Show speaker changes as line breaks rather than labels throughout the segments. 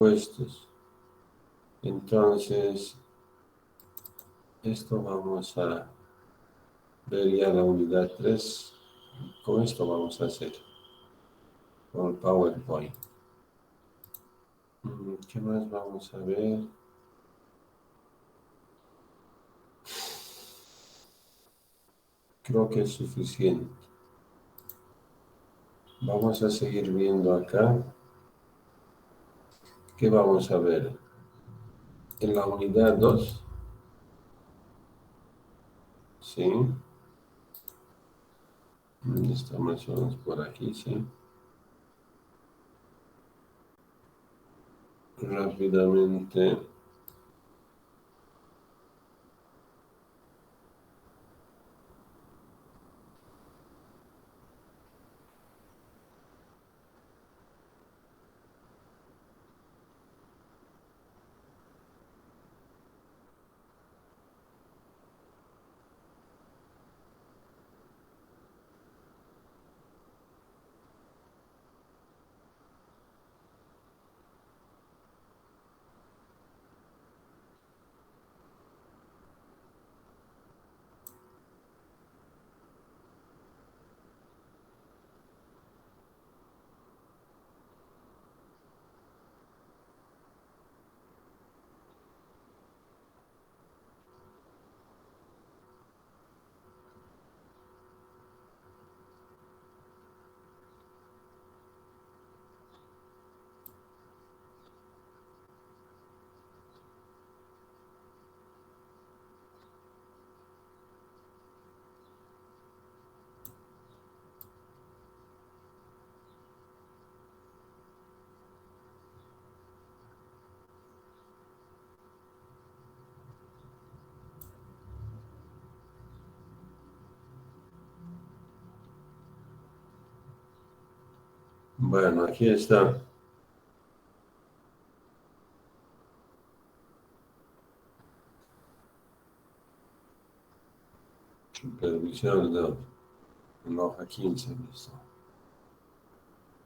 puestos. Entonces, esto vamos a ver ya la unidad 3. Con esto vamos a hacer, con el PowerPoint. ¿Qué más vamos a ver? Creo que es suficiente. Vamos a seguir viendo acá. ¿Qué vamos a ver? En la unidad 2. Sí. Está más o menos por aquí, sí. Rápidamente. Bueno, aquí está. Supervisión de la hoja 15. Listo.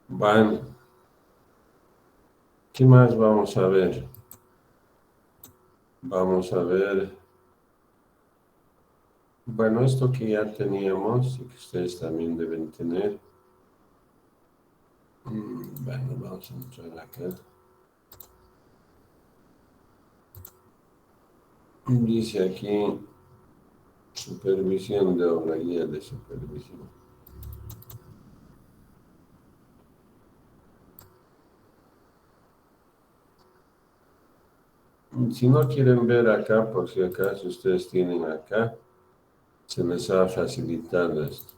Bueno, ¿qué más vamos a ver? Vamos a ver. Bueno, esto que ya teníamos y que ustedes también deben tener. Bueno, vamos a entrar acá. Dice aquí supervisión de obra, guía de supervisión. Si no quieren ver acá, por si acaso ustedes tienen acá, se les ha facilitado esto.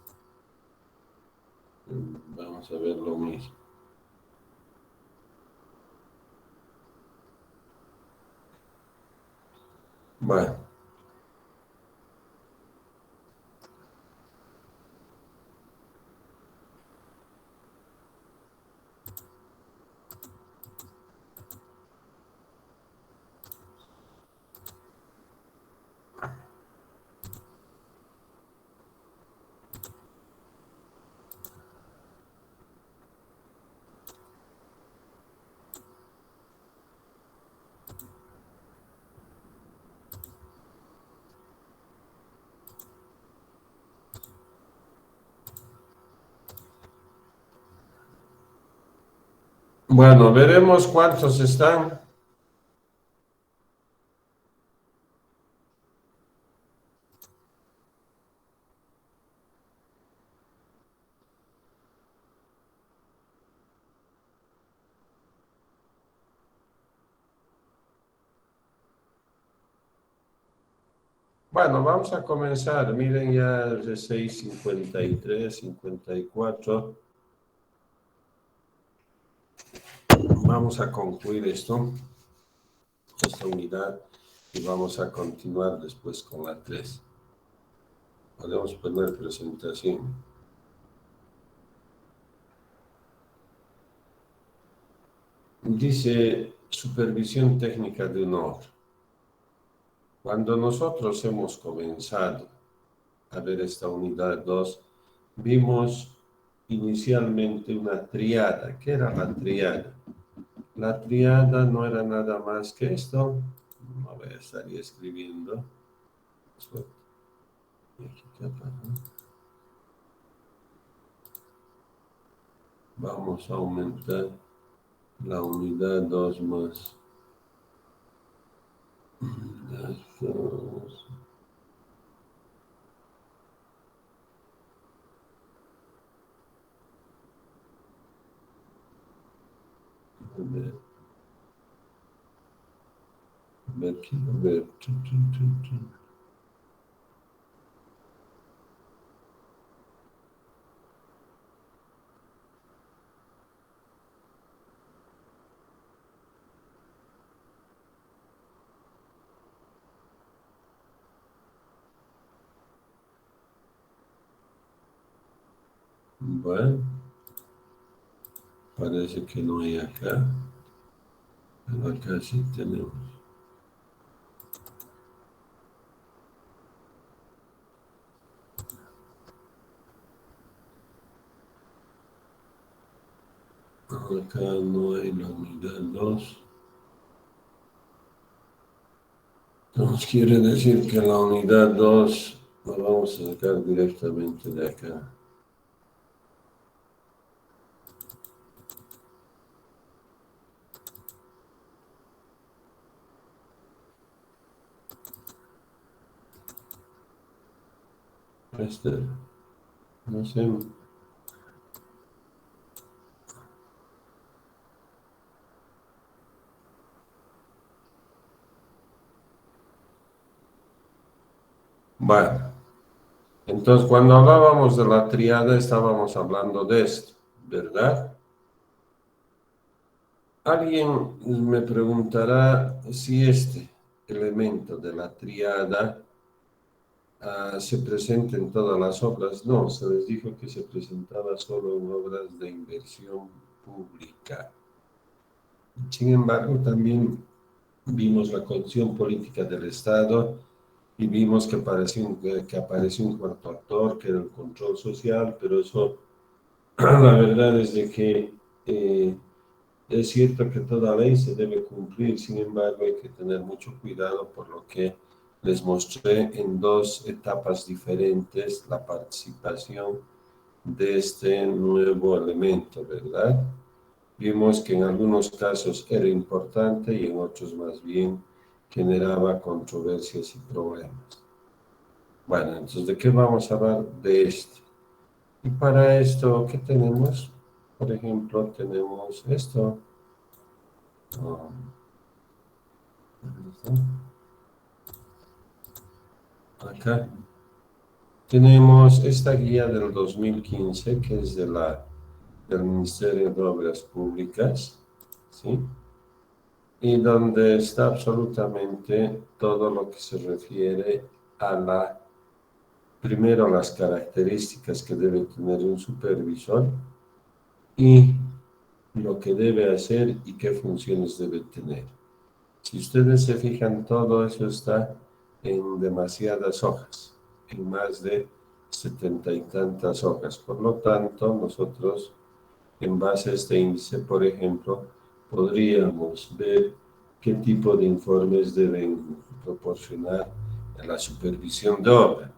Vamos a ver lo mismo. Bueno. Bueno, veremos cuántos están. Bueno, vamos a comenzar. Miren ya de 6:53, 54. Vamos a concluir esta unidad, y vamos a continuar después con la 3. Podemos poner presentación. Dice supervisión técnica de una obra. Cuando nosotros hemos comenzado a ver esta unidad 2, vimos inicialmente una triada. ¿Qué era la triada? La triada no era nada más que esto. No voy a estar escribiendo. Vamos a aumentar la unidad 2 más. Unidad 2. A ver, quiero ver. Bueno, parece que no hay acá, pero acá sí tenemos. Acá no hay la unidad 2. Entonces quiere decir que la unidad 2 la vamos a sacar directamente de acá. No sé. Bueno, entonces cuando hablábamos de la triada estábamos hablando de esto, ¿verdad? Alguien me preguntará si este elemento de la triada se presenta en todas las obras. No, se les dijo que se presentaba solo en obras de inversión pública. Sin embargo, también vimos la condición política del Estado y vimos que apareció un cuarto actor, que era el control social, pero eso, la verdad es de que es cierto que toda ley se debe cumplir, sin embargo, hay que tener mucho cuidado por lo que les mostré en dos etapas diferentes la participación de este nuevo elemento, ¿verdad? Vimos que en algunos casos era importante y en otros más bien generaba controversias y problemas. Bueno, entonces, ¿de qué vamos a hablar? De esto. Y para esto, ¿qué tenemos? Por ejemplo, tenemos esto. Oh, acá tenemos esta guía del 2015, que es del Ministerio de Obras Públicas, ¿sí? Y donde está absolutamente todo lo que se refiere a primero las características que debe tener un supervisor y lo que debe hacer y qué funciones debe tener. Si ustedes se fijan, todo eso está en demasiadas hojas, en más de 70 y tantas hojas. Por lo tanto, nosotros, en base a este índice, por ejemplo, podríamos ver qué tipo de informes deben proporcionar en la supervisión de obra.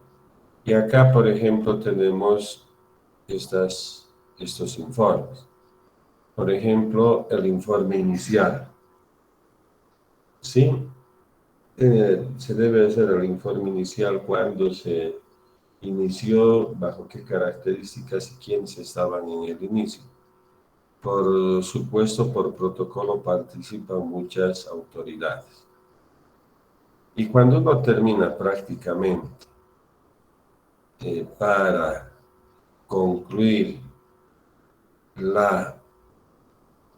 Y acá, por ejemplo, tenemos estos informes. Por ejemplo, el informe inicial. ¿Sí? Se debe hacer el informe inicial cuando se inició, bajo qué características y quiénes estaban en el inicio. Por supuesto, por protocolo participan muchas autoridades. Y cuando uno termina prácticamente para concluir la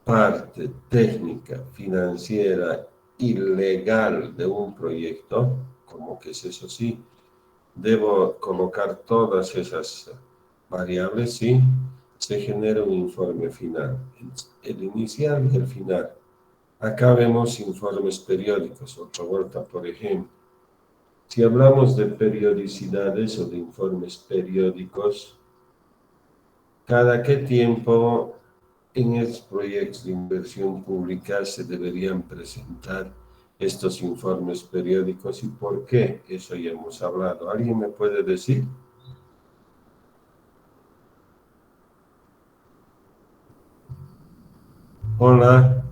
parte técnica, financiera y legal de un proyecto, como que es eso sí, debo colocar todas esas variables, sí, se genera un informe final, el inicial y el final. Acá vemos informes periódicos, otra vuelta, por ejemplo. Si hablamos de periodicidades o de informes periódicos, ¿cada qué tiempo en estos proyectos de inversión pública se deberían presentar estos informes periódicos y por qué, eso ya hemos hablado. ¿Alguien me puede decir? Hola.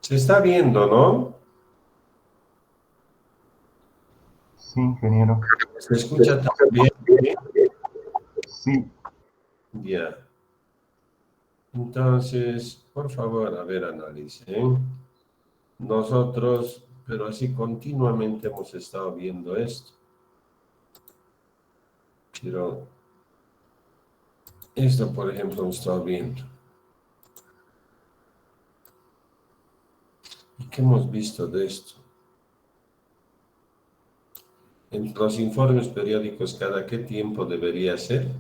Se está viendo, ¿no?
Sí, ingeniero.
¿Se escucha también?
Sí,
Ya. Entonces, por favor, a ver, analicen. Nosotros, pero así continuamente hemos estado viendo esto. Pero esto, por ejemplo, hemos estado viendo. ¿Y qué hemos visto de esto? En los informes periódicos, ¿cada qué tiempo debería ser?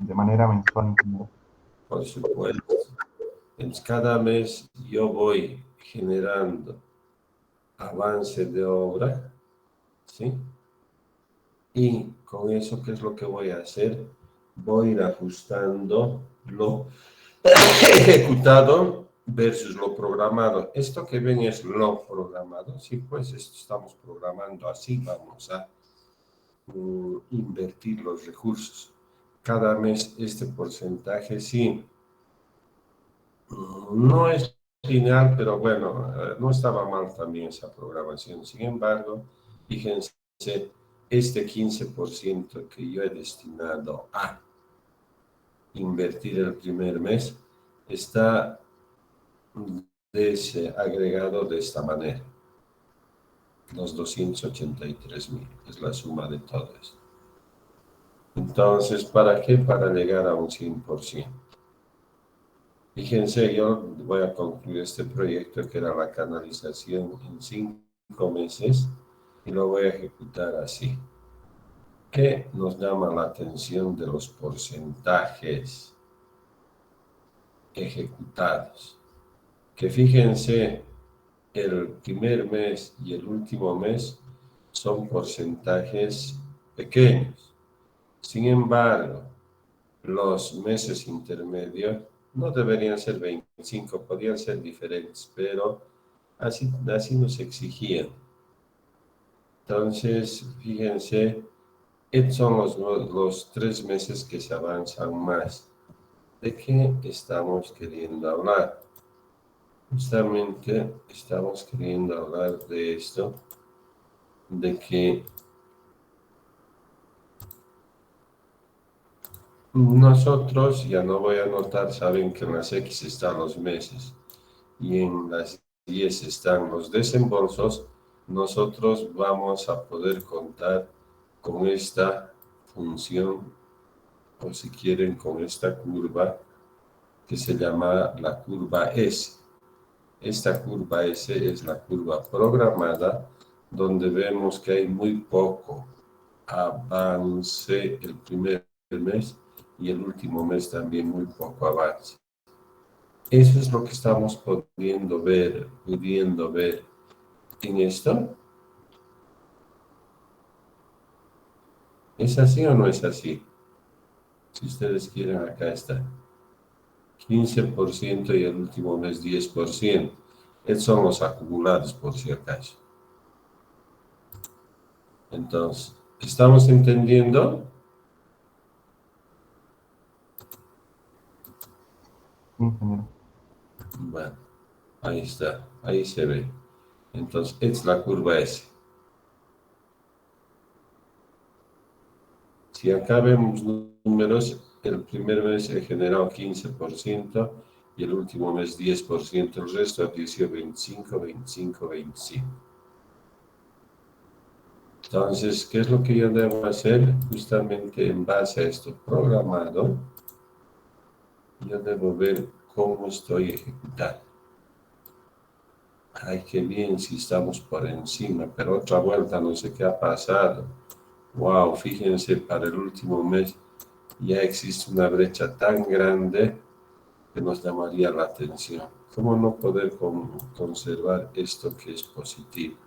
de manera mensual, ingeniero.
Por supuesto. Entonces, cada mes yo voy generando avance de obra, ¿sí? Y con eso, ¿qué es lo que voy a hacer? Voy a ir ajustando lo ejecutado versus lo programado. Esto que ven es lo programado. Sí, pues esto estamos programando así, vamos a invertir los recursos. Cada mes este porcentaje, sí, no es lineal, pero bueno, no estaba mal también esa programación. Sin embargo, fíjense, este 15% que yo he destinado a invertir el primer mes está agregado de esta manera. Los 283.000 es la suma de todo esto. Entonces, ¿para qué? Para llegar a un 100%. Fíjense, yo voy a concluir este proyecto que era la canalización en 5 meses y lo voy a ejecutar así. ¿Qué nos llama la atención de los porcentajes ejecutados? Que fíjense, el primer mes y el último mes son porcentajes pequeños. Sin embargo, los meses intermedios no deberían ser 25, podrían ser diferentes, pero así nos exigían. Entonces, fíjense, estos son los 3 meses que se avanzan más. ¿De qué estamos queriendo hablar? Justamente estamos queriendo hablar de esto, de que nosotros, ya no voy a anotar, saben que en las X están los meses y en las Y están los desembolsos, nosotros vamos a poder contar con esta función, o si quieren, con esta curva que se llama la curva S. Esta curva S es la curva programada, donde vemos que hay muy poco avance el primer mes y el último mes también muy poco avance. Eso es lo que estamos pudiendo ver en esto. ¿Es así o no es así? Si ustedes quieren, acá está. 15% y el último mes 10%. Estos son los acumulados, por si acaso. Entonces, ¿estamos entendiendo?
Sí, ingeniero.
Bueno, ahí está, ahí se ve. Entonces, es la curva S. Si acá vemos números, el primer mes he generado 15% y el último mes 10%, el resto ha sido 25, 25, 25. Entonces, ¿qué es lo que yo debo hacer? Justamente en base a esto programado, yo debo ver cómo estoy ejecutando. Ay, qué bien si estamos por encima, pero otra vuelta no sé qué ha pasado. Wow, fíjense, para el último mes ya existe una brecha tan grande que nos llamaría la atención. ¿Cómo no poder conservar esto que es positivo?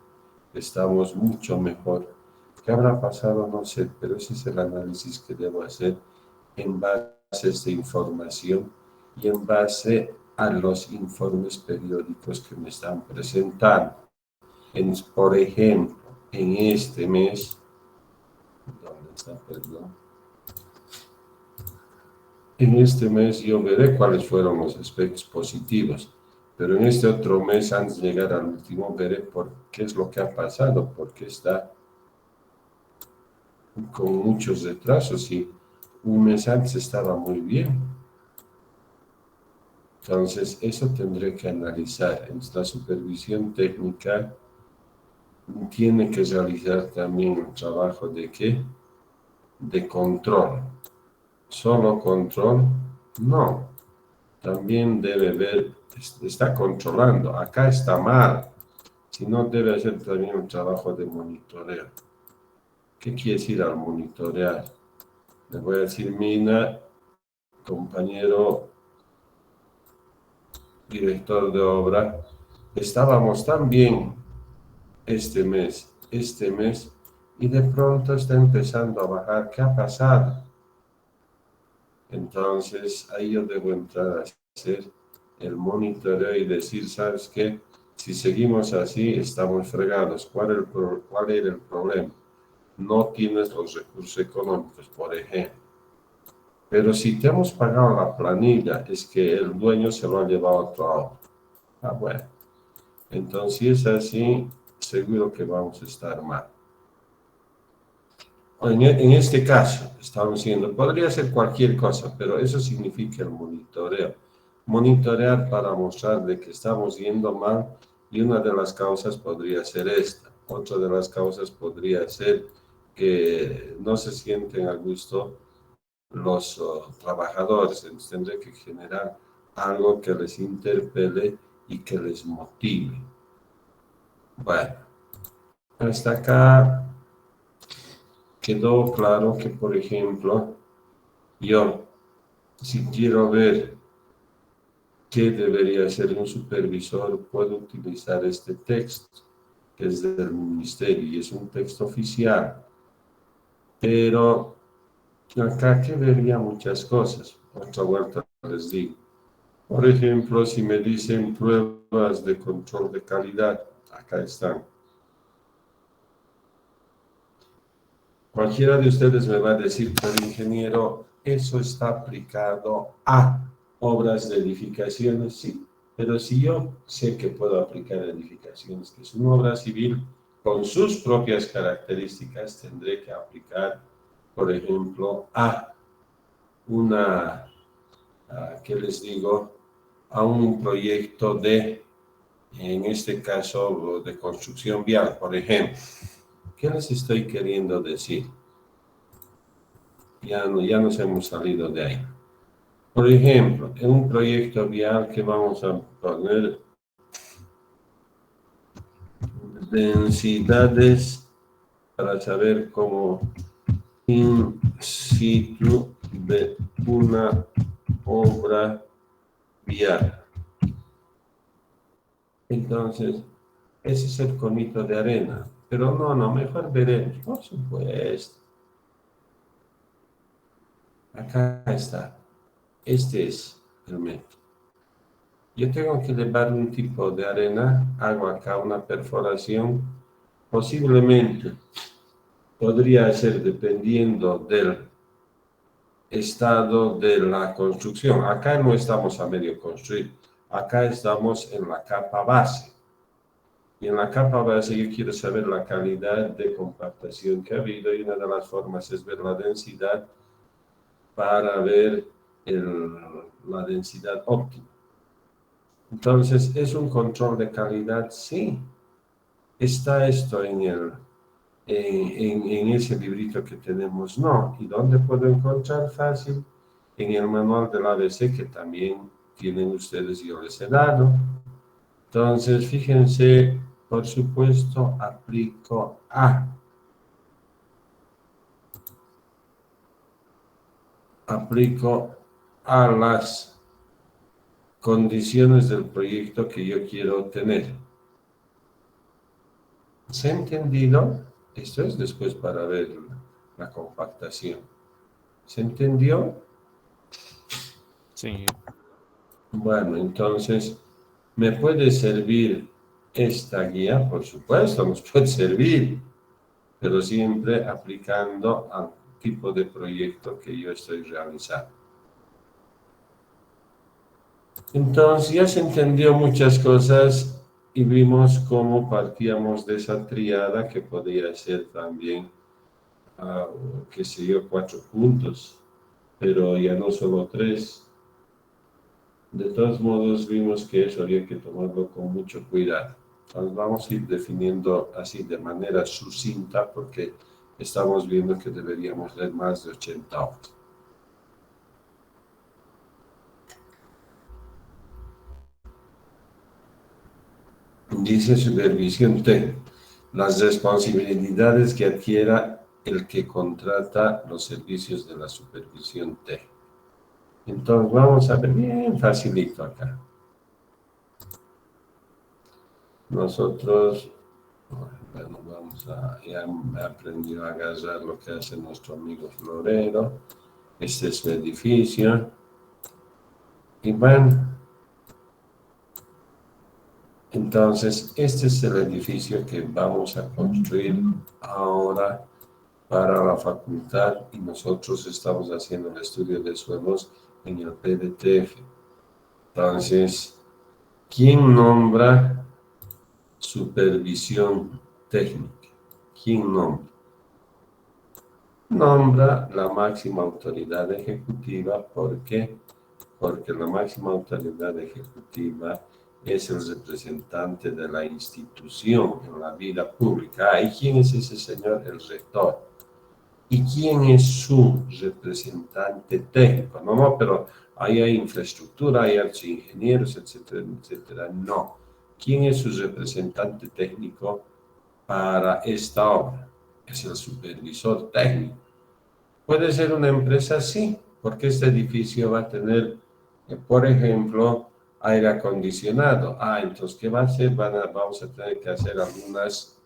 Estamos mucho mejor ¿Qué habrá pasado? No sé, pero ese es el análisis que debo hacer en base a esta información y en base a los informes periódicos que me están presentando. Por ejemplo, en este mes, ¿dónde está? Perdón. En este mes yo veré cuáles fueron los aspectos positivos, pero en este otro mes, antes de llegar al último, veré por qué es lo que ha pasado, porque está con muchos retrasos y un mes antes estaba muy bien. Entonces, eso tendré que analizar. La supervisión técnica tiene que realizar también un trabajo de ¿qué? De control. ¿Solo control? No. También debe ver, está controlando. Acá está mal. Si no, debe hacer también un trabajo de monitoreo. ¿Qué quiere decir al monitorear? Le voy a decir, Mina, compañero director de obra, estábamos tan bien este mes, y de pronto está empezando a bajar. ¿Qué ha pasado? Entonces, ahí yo debo entrar a hacer el monitoreo y decir, ¿sabes qué? Si seguimos así, estamos fregados. ¿Cuál era el problema? No tienes los recursos económicos, por ejemplo. Pero si te hemos pagado la planilla, es que el dueño se lo ha llevado a otro auto. Ah, bueno. Entonces, si es así, seguro que vamos a estar mal. En este caso, estamos diciendo, podría ser cualquier cosa, pero eso significa el monitoreo. Monitorear para mostrar de que estamos yendo mal y una de las causas podría ser esta. Otra de las causas podría ser que no se sienten a gusto los trabajadores. Entonces, tendré que generar algo que les interpele y que les motive. Bueno, hasta acá quedó claro que, por ejemplo, yo, si quiero ver qué debería hacer un supervisor, puedo utilizar este texto, que es del ministerio y es un texto oficial. Pero acá que vería muchas cosas. Otra vuelta les digo. Por ejemplo, si me dicen pruebas de control de calidad, acá están. Cualquiera de ustedes me va a decir, pero ingeniero, eso está aplicado a obras de edificaciones, sí, pero si yo sé que puedo aplicar edificaciones, que es una obra civil, con sus propias características, tendré que aplicar, por ejemplo, a una, ¿qué les digo? A un proyecto de, en este caso, de construcción vial, por ejemplo. ¿Qué les estoy queriendo decir? Ya nos hemos salido de ahí. Por ejemplo, en un proyecto vial que vamos a poner densidades para saber cómo in situ de una obra vial. Entonces, ese es el conito de arena. Pero no, mejor veremos, por supuesto. Acá está. Este es el método. Yo tengo que elevar un tipo de arena, hago acá una perforación, posiblemente podría ser dependiendo del estado de la construcción. Acá no estamos a medio construir, acá estamos en la capa base. Y en la capa base yo quiero saber la calidad de compactación que ha habido y una de las formas es ver la densidad para ver la densidad óptima. Entonces, ¿es un control de calidad? Sí. ¿Está esto en ese librito que tenemos? No. ¿Y dónde puedo encontrar? Fácil. En el manual del ABC que también tienen ustedes, yo les he dado. Entonces, fíjense, por supuesto, aplico a las condiciones del proyecto que yo quiero tener. ¿Se ha entendido? Esto es después para ver la compactación. ¿Se entendió?
Sí.
Bueno, entonces, ¿me puede servir esta guía? Por supuesto, nos puede servir, pero siempre aplicando al tipo de proyecto que yo estoy realizando. Entonces, ya se entendió muchas cosas y vimos cómo partíamos de esa triada que podía ser también, qué sé yo, 4 puntos, pero ya no solo 3. De todos modos, vimos que eso había que tomarlo con mucho cuidado. Entonces, vamos a ir definiendo así de manera sucinta porque estamos viendo que deberíamos leer más de 80 hojas. Dice supervisión técnica. Las responsabilidades que adquiera el que contrata los servicios de la supervisión técnica. Entonces, vamos a ver bien facilito acá. Nosotros, bueno, ya me aprendió a agarrar lo que hace nuestro amigo Florero. Este es su edificio. Y bueno, entonces este es el edificio que vamos a construir ahora para la facultad y nosotros estamos haciendo el estudio de suelos en el PDTF. Entonces, ¿quién nombra supervisión técnica? ¿Quién nombra? Nombra la máxima autoridad ejecutiva. ¿Por qué? Porque la máxima autoridad ejecutiva es el representante de la institución en la vida pública. ¿Y quién es ese señor? El rector. ¿Y quién es su representante técnico? No, pero ahí hay infraestructura, hay archi-ingenieros, etcétera, etcétera. No. ¿Quién es su representante técnico para esta obra? Es el supervisor técnico. ¿Puede ser una empresa? Sí, porque este edificio va a tener, por ejemplo, aire acondicionado. Entonces, ¿qué va a hacer? Vamos a tener que hacer algunas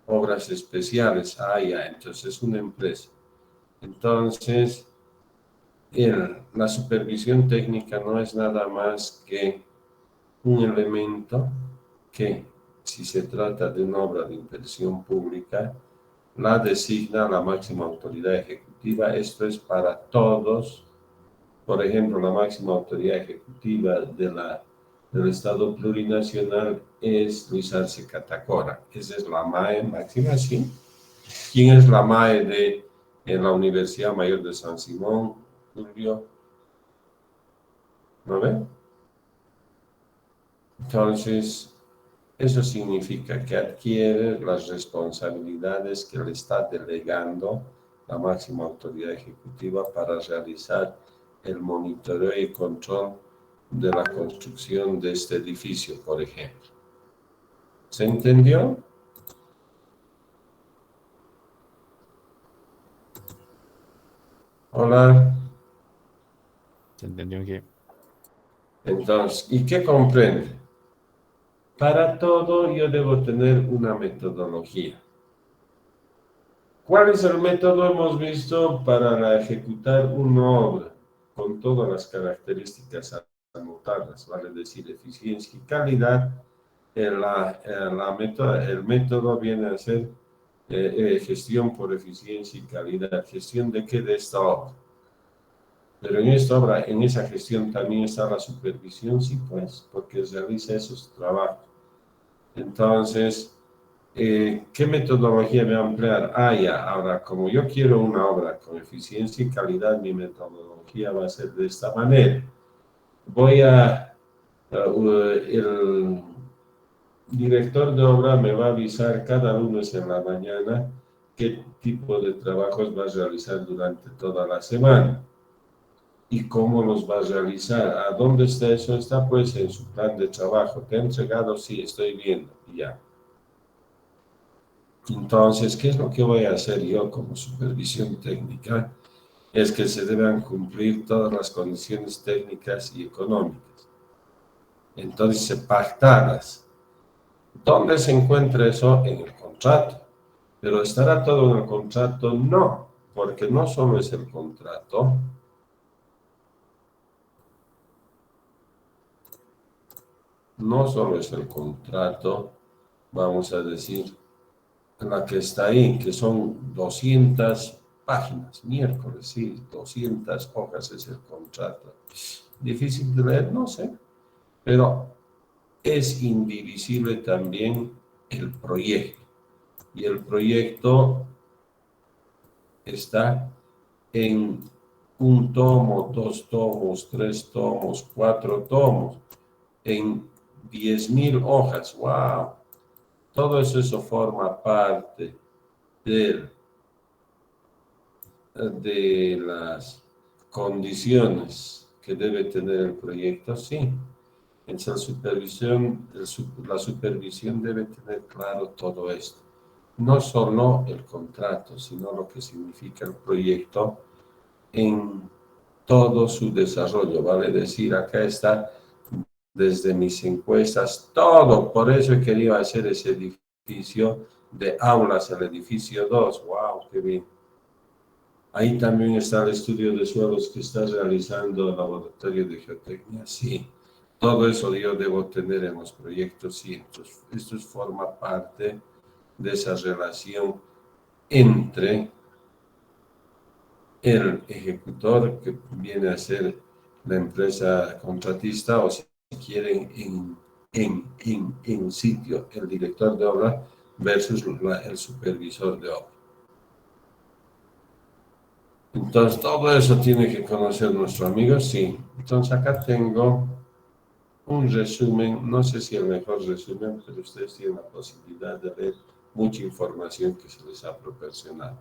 obras especiales. Ya, entonces es una empresa. Entonces, la supervisión técnica no es nada más que un elemento que, si se trata de una obra de inversión pública, la designa la máxima autoridad ejecutiva. Esto es para todos. Por ejemplo, la máxima autoridad ejecutiva del Estado plurinacional es Luis Arce Catacora. Esa es la MAE máxima, ¿sí? ¿Quién es la MAE en la Universidad Mayor de San Simón, Julio? ¿No ve? Entonces, eso significa que adquiere las responsabilidades que le está delegando la máxima autoridad ejecutiva para realizar el monitoreo y control de la construcción de este edificio, por ejemplo. ¿Se entendió? Hola.
¿Se entendió que?
Entonces, ¿y qué comprende? Para todo yo debo tener una metodología. ¿Cuál es el método? Hemos visto para ejecutar una obra con todas las características anotadas, vale decir, eficiencia y calidad. El método viene a ser gestión por eficiencia y calidad. ¿Gestión de qué? De esta obra. Pero en esta obra, en esa gestión también está la supervisión, sí, pues, porque realiza esos trabajos. Entonces, ¿qué metodología voy a emplear? Ya, ahora, como yo quiero una obra con eficiencia y calidad, mi metodología va a ser de esta manera. El director de obra me va a avisar cada lunes en la mañana qué tipo de trabajos va a realizar durante toda la semana y cómo los va a realizar. ¿A dónde está eso? Está pues en su plan de trabajo. ¿Te ha entregado? Sí, estoy viendo. Ya. Entonces, ¿qué es lo que voy a hacer yo como supervisión técnica? Es que se deben cumplir todas las condiciones técnicas y económicas. Entonces, pactadas. ¿Dónde se encuentra eso? En el contrato. Pero ¿estará todo en el contrato? No, porque no solo es el contrato. No solo es el contrato, vamos a decir, la que está ahí, que son 200 páginas, miércoles, sí, 200 hojas es el contrato. Difícil de leer, no sé, pero es indivisible también el proyecto. Y el proyecto está en un tomo, 2 tomos, 3 tomos, 4 tomos, en 10.000 hojas. ¡Wow! Todo eso forma parte de las condiciones que debe tener el proyecto, sí. Entonces, la supervisión debe tener claro todo esto. No solo el contrato, sino lo que significa el proyecto en todo su desarrollo. Vale decir, acá está desde mis encuestas, todo. Por eso he querido hacer ese edificio de aulas, el edificio 2. ¡Wow! ¡Qué bien! Ahí también está el estudio de suelos que está realizando el laboratorio de geotecnia. Sí, todo eso yo debo tener en los proyectos. Sí, esto forma parte de esa relación entre el ejecutor, que viene a ser la empresa contratista, o si quieren en sitio, el director de obra versus el supervisor de obra. Entonces, todo eso tiene que conocer nuestro amigo, sí. Entonces, acá tengo un resumen, no sé si el mejor resumen, pero ustedes tienen la posibilidad de ver mucha información que se les ha proporcionado.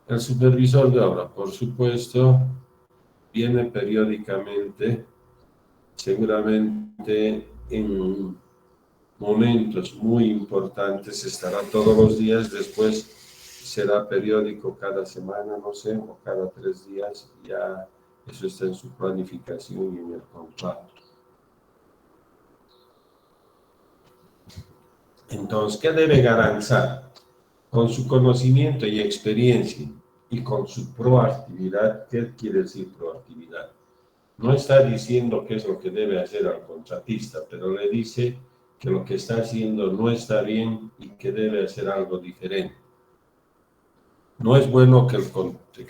El supervisor de obra, por supuesto, viene periódicamente, seguramente en momentos muy importantes, estará todos los días, después será periódico cada semana, no sé, o cada 3 días, ya eso está en su planificación y en el contrato. Entonces, ¿qué debe garantizar? Con su conocimiento y experiencia y con su proactividad. ¿Qué quiere decir proactividad? No está diciendo qué es lo que debe hacer al contratista, pero le dice que lo que está haciendo no está bien y que debe hacer algo diferente. No es bueno que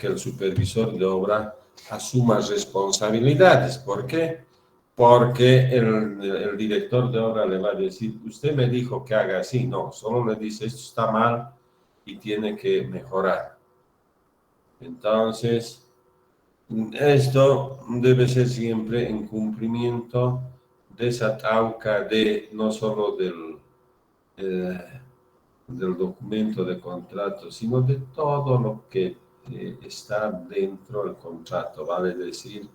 el supervisor de obra asuma responsabilidades. ¿Por qué? Porque el director de obra le va a decir, usted me dijo que haga así. No, solo le dice, esto está mal y tiene que mejorar. Entonces, esto debe ser siempre en cumplimiento de esa tauca de no solo del documento de contrato, sino de todo lo que está dentro del contrato, vale decir,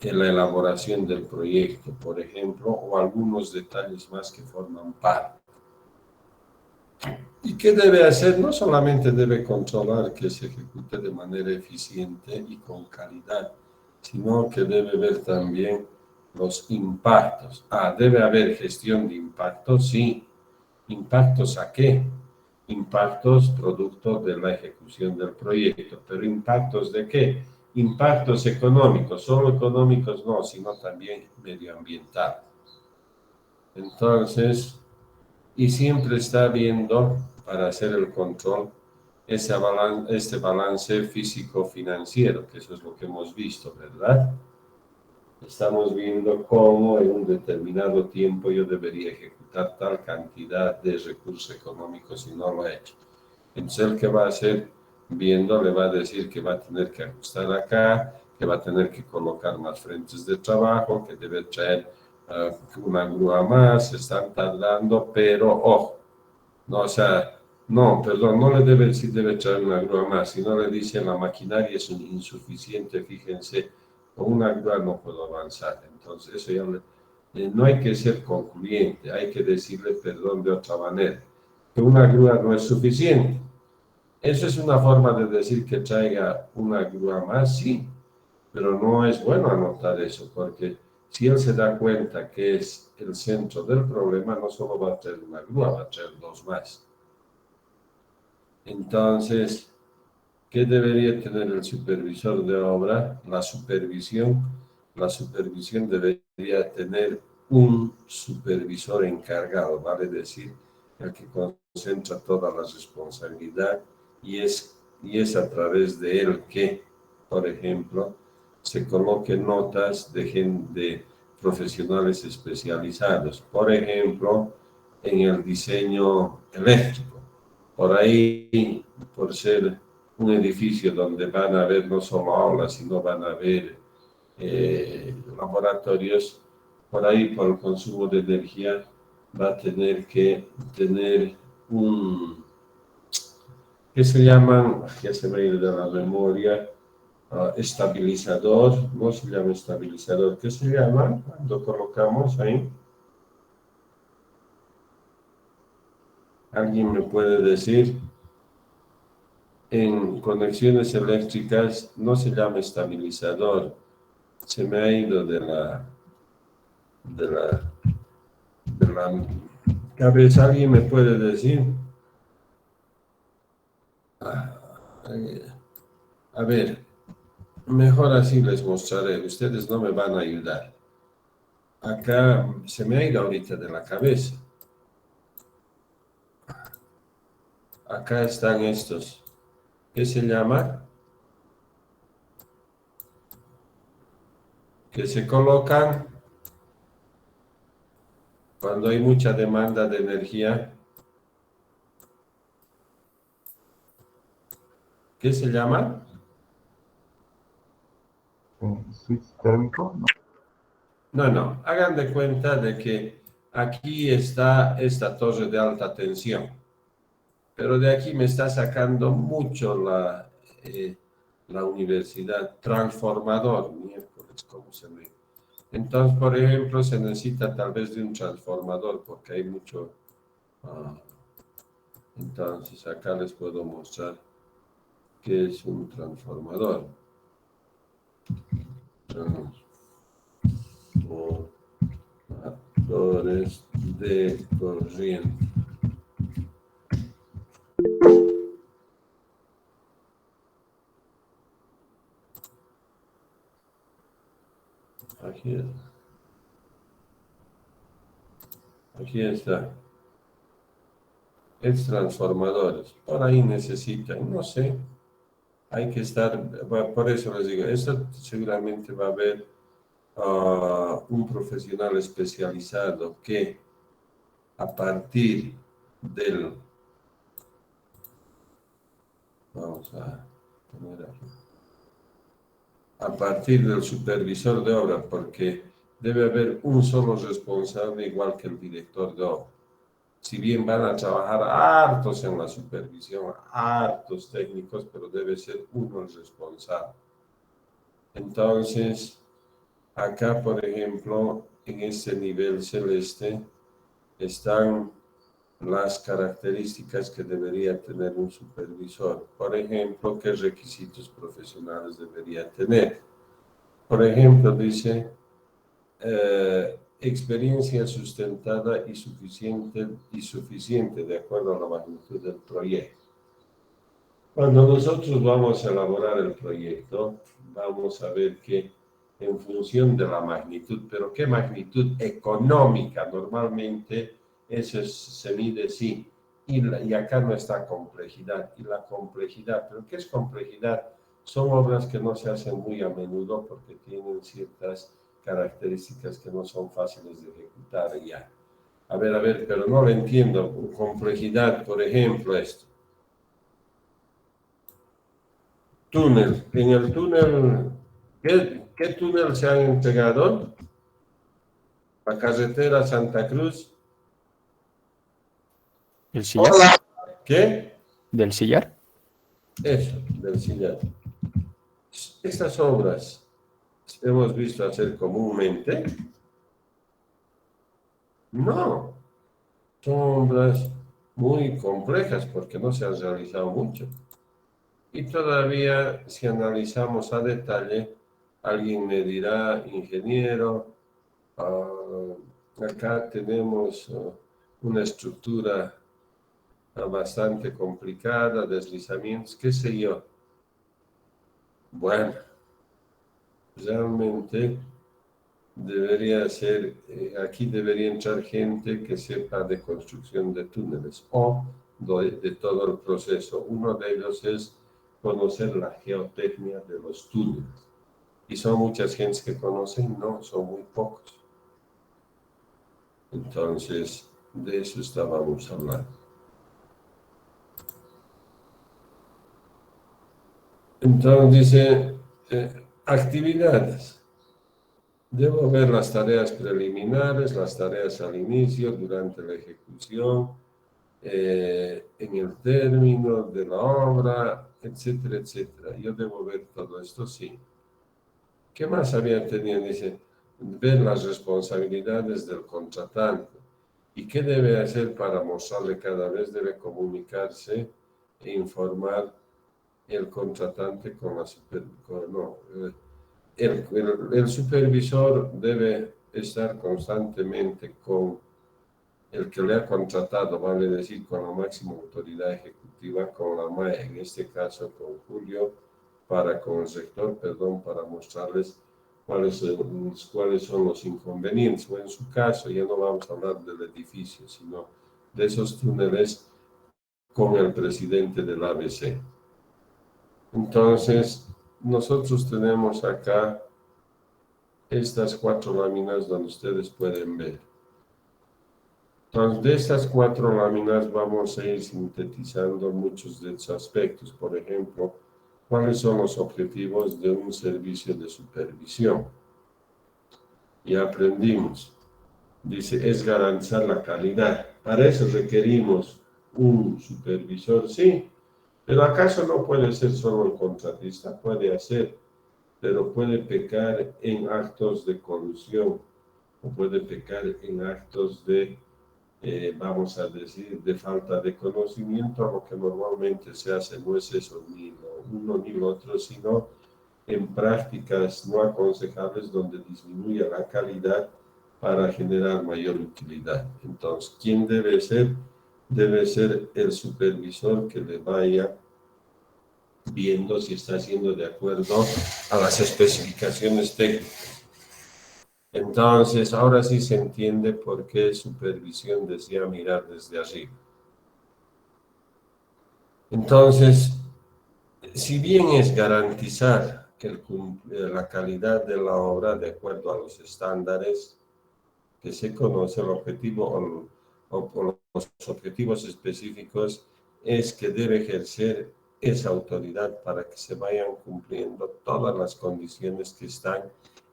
en la elaboración del proyecto, por ejemplo, o algunos detalles más que forman parte. ¿Y qué debe hacer? No solamente debe controlar que se ejecute de manera eficiente y con calidad, sino que debe ver también los impactos. Debe haber gestión de impactos, sí. ¿Impactos a qué? Impactos producto de la ejecución del proyecto. ¿Pero impactos de qué? Impactos económicos. Solo económicos no, sino también medioambiental. Entonces, y siempre está viendo, para hacer el control, este balance físico-financiero, que eso es lo que hemos visto, ¿verdad? Estamos viendo cómo en un determinado tiempo yo debería ejecutar tal cantidad de recursos económicos y no lo he hecho. Entonces, el que va a hacer viendo le va a decir que va a tener que ajustar acá, que va a tener que colocar más frentes de trabajo, que debe traer una grúa más, se están tardando, pero ojo, no, o sea, no, perdón, no le debe decir debe traer una grúa más, si no le dicen la maquinaria es insuficiente, fíjense, con una grúa no puedo avanzar. Entonces, eso ya no hay que ser concluyente, hay que decirle perdón de otra manera, que una grúa no es suficiente. Eso es una forma de decir que traiga una grúa más, sí, pero no es bueno anotar eso, porque si él se da cuenta que es el centro del problema, no solo va a traer una grúa, va a traer 2 más. Entonces, ¿qué debería tener el supervisor de obra? La supervisión debería tener un supervisor encargado, vale decir, el que concentra toda la responsabilidad y es a través de él que, por ejemplo, se coloquen notas de profesionales especializados, por ejemplo, en el diseño eléctrico. Por ahí, por ser un edificio donde van a haber no solo aulas, sino van a haber laboratorios, por ahí por el consumo de energía va a tener que tener un, ¿qué se llaman? Ya se me ha ido de la memoria, estabilizador, no se llama estabilizador, ¿qué se llama? Lo colocamos ahí. ¿Alguien me puede decir? En conexiones eléctricas no se llama estabilizador, se me ha ido de la, de la cabeza. ¿Alguien me puede decir? A ver, mejor así les mostraré, ustedes no me van a ayudar. Acá se me ha ido ahorita de la cabeza. Acá están estos. ¿Qué se llama? Que se colocan cuando hay mucha demanda de energía. ¿Qué se llama?
Switch térmico, ¿no?
No, hagan de cuenta de que aquí está esta torre de alta tensión, pero de aquí me está sacando mucho la universidad. Transformador, miércoles, ¿cómo se lee? Entonces, por ejemplo, se necesita tal vez de un transformador porque hay mucho. ah, entonces, acá les puedo mostrar qué es un transformador. Transformadores de corriente. Aquí está. Es transformadores. Por ahí necesitan, no sé, hay que estar, por eso les digo, eso seguramente va a haber un profesional especializado que a partir del, vamos a poner aquí, a partir del supervisor de obra, porque debe haber un solo responsable igual que el director de obra. Si bien van a trabajar hartos en la supervisión, hartos técnicos, pero debe ser uno el responsable. Entonces, acá, por ejemplo, en este nivel celeste, están las características que debería tener un supervisor. Por ejemplo, ¿qué requisitos profesionales debería tener? Por ejemplo, dice, experiencia sustentada y suficiente de acuerdo a la magnitud del proyecto. Cuando nosotros vamos a elaborar el proyecto, vamos a ver que en función de la magnitud, pero ¿qué magnitud económica? Normalmente eso se mide, sí, y acá no está complejidad. Y la complejidad, ¿pero qué es complejidad? Son obras que no se hacen muy a menudo porque tienen ciertas características que no son fáciles de ejecutar ya. A ver, pero no lo entiendo. Complejidad, por ejemplo, esto. Túnel. En el túnel, ¿qué túnel se han entregado? La carretera Santa Cruz.
¿El sillar?
Hola. ¿Qué?
¿Del sillar?
Eso, del sillar. Estas obras hemos visto hacer comúnmente. No, son obras muy complejas porque no se han realizado mucho. Y todavía, si analizamos a detalle, alguien me dirá, ingeniero, acá tenemos una estructura bastante complicada, deslizamientos, qué sé yo. Bueno, realmente debería ser, aquí debería entrar gente que sepa de construcción de túneles o de todo el proceso. Uno de ellos es conocer la geotecnia de los túneles. Y son muchas gentes que conocen, no, son muy pocos. Entonces, de eso estábamos hablando. Entonces dice, actividades. Debo ver las tareas preliminares, las tareas al inicio, durante la ejecución, en el término de la obra, etcétera, etcétera. Yo debo ver todo esto, sí. ¿Qué más había tenido? Dice, ver las responsabilidades del contratante. ¿Y qué debe hacer para mostrarle cada vez? Debe comunicarse e informar el contratante con la el supervisor debe estar constantemente con el que le ha contratado, vale decir, con la máxima autoridad ejecutiva, con la MAE, en este caso con Julio, con el sector, perdón, para mostrarles cuáles son los inconvenientes. O en su caso, ya no vamos a hablar del edificio, sino de esos túneles con el presidente del ABC. Entonces, nosotros tenemos acá estas 4 láminas donde ustedes pueden ver. Entonces, de estas 4 láminas vamos a ir sintetizando muchos de esos aspectos. Por ejemplo, ¿cuáles son los objetivos de un servicio de supervisión? Ya aprendimos. Dice, es garantizar la calidad. Para eso requerimos un supervisor, sí. Pero ¿acaso no puede ser solo el contratista? Puede hacer, pero puede pecar en actos de colusión o puede pecar en actos de, vamos a decir, de falta de conocimiento. Lo que normalmente se hace no es eso, ni lo uno ni lo otro, sino en prácticas no aconsejables donde disminuye la calidad para generar mayor utilidad. Entonces, ¿quién debe ser? Debe ser el supervisor que le vaya viendo si está haciendo de acuerdo a las especificaciones técnicas. Entonces, ahora sí se entiende por qué supervisión decía mirar desde arriba. Entonces, si bien es garantizar la calidad de la obra de acuerdo a los estándares que se conoce, el objetivo o los objetivos específicos es que debe ejercer esa autoridad para que se vayan cumpliendo todas las condiciones que están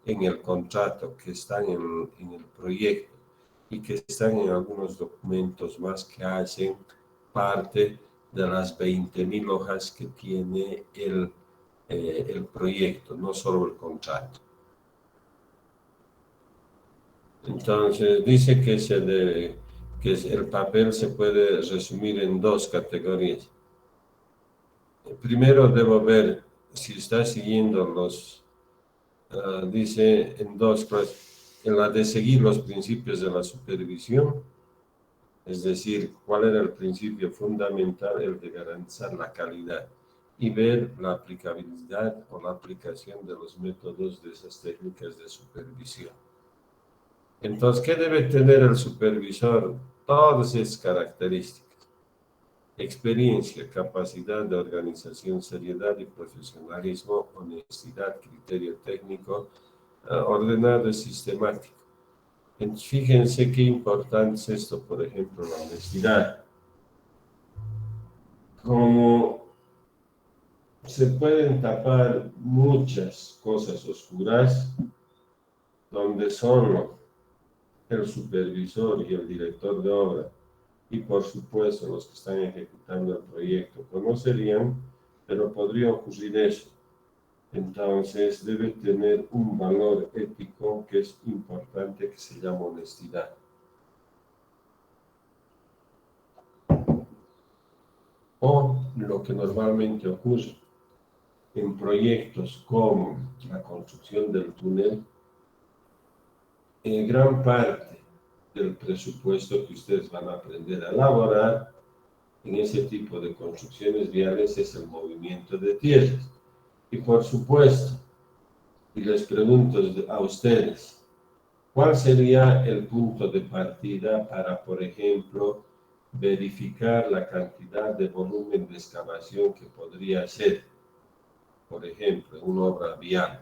en el contrato, que están en el proyecto y que están en algunos documentos más que hacen parte de las 20.000 hojas que tiene el proyecto, no solo el contrato. Entonces, dice que el papel se puede resumir en 2 categorías. Primero, debo ver si está siguiendo dice en 2 cosas, en la de seguir los principios de la supervisión, es decir, cuál era el principio fundamental, el de garantizar la calidad, y ver la aplicabilidad o la aplicación de los métodos de esas técnicas de supervisión. Entonces, ¿qué debe tener el supervisor? Todas esas características. Experiencia, capacidad de organización, seriedad y profesionalismo, honestidad, criterio técnico, ordenado y sistemático. Fíjense qué importante es esto, por ejemplo, la honestidad. Como se pueden tapar muchas cosas oscuras, donde solo el supervisor y el director de obra, y por supuesto los que están ejecutando el proyecto, conocerían, pero podría ocurrir eso. Entonces debe tener un valor ético que es importante, que se llama honestidad. O lo que normalmente ocurre en proyectos como la construcción del túnel, gran parte del presupuesto que ustedes van a aprender a elaborar en ese tipo de construcciones viales es el movimiento de tierras. Y por supuesto, y les pregunto a ustedes, ¿cuál sería el punto de partida para, por ejemplo, verificar la cantidad de volumen de excavación que podría ser, por ejemplo, en una obra vial?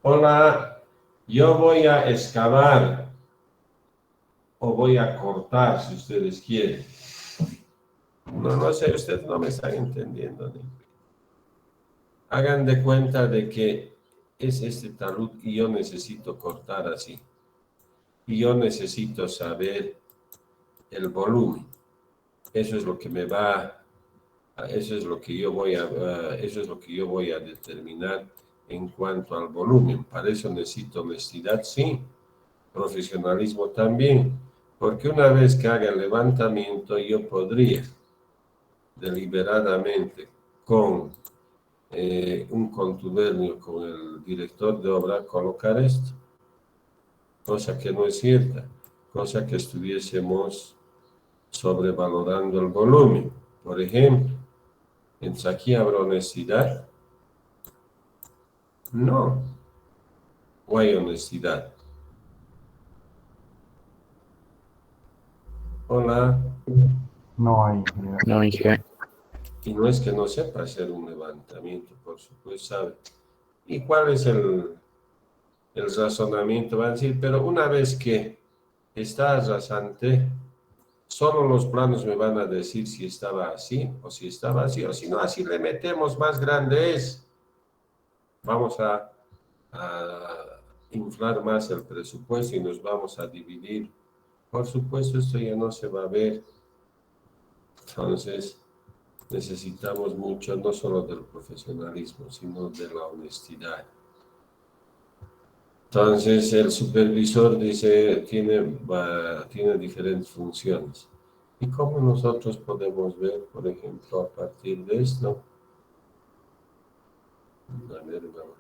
Hola, yo voy a excavar o voy a cortar, si ustedes quieren. No sé, ustedes no me están entendiendo. Hagan de cuenta de que es este talud y yo necesito cortar así. Y yo necesito saber el volumen. Eso es lo que me va, eso es lo que yo voy a, eso es lo que yo voy a determinar en cuanto al volumen. Para eso necesito honestidad, sí. Profesionalismo también. Porque una vez que haga el levantamiento, yo podría deliberadamente con un contubernio con el director de obra colocar esto, cosa que no es cierta, cosa que estuviésemos sobrevalorando el volumen. Por ejemplo, ¿entonces aquí habrá honestidad? No, o hay honestidad. Hola.
No hay, ingeniero.
No, ingeniero.
Y no es que no sepa hacer un levantamiento, por supuesto, sabe. ¿Y cuál es el razonamiento? Van a decir, pero una vez que está rasante, solo los planos me van a decir si estaba así o si estaba así, o si no, así le metemos más grande es. Vamos a inflar más el presupuesto y nos vamos a dividir. Por supuesto, esto ya no se va a ver. Entonces, necesitamos mucho, no solo del profesionalismo, sino de la honestidad. Entonces, el supervisor dice, tiene diferentes funciones. ¿Y cómo nosotros podemos ver, por ejemplo, a partir de esto? A ver, vamos.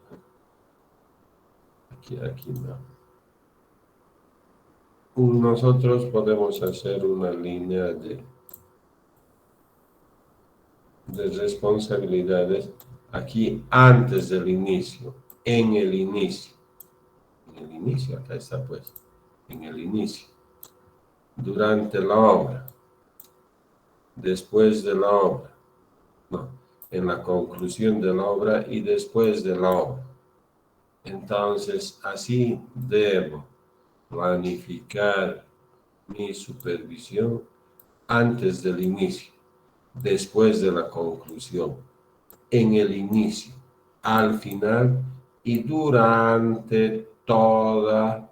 Aquí no. Nosotros podemos hacer una línea de responsabilidades aquí antes del inicio, en el inicio. En el inicio, acá está pues, en el inicio. Durante la obra. Después de la obra. No, en la conclusión de la obra y después de la obra. Entonces, así debo planificar mi supervisión antes del inicio, después de la conclusión, en el inicio, al final y durante todo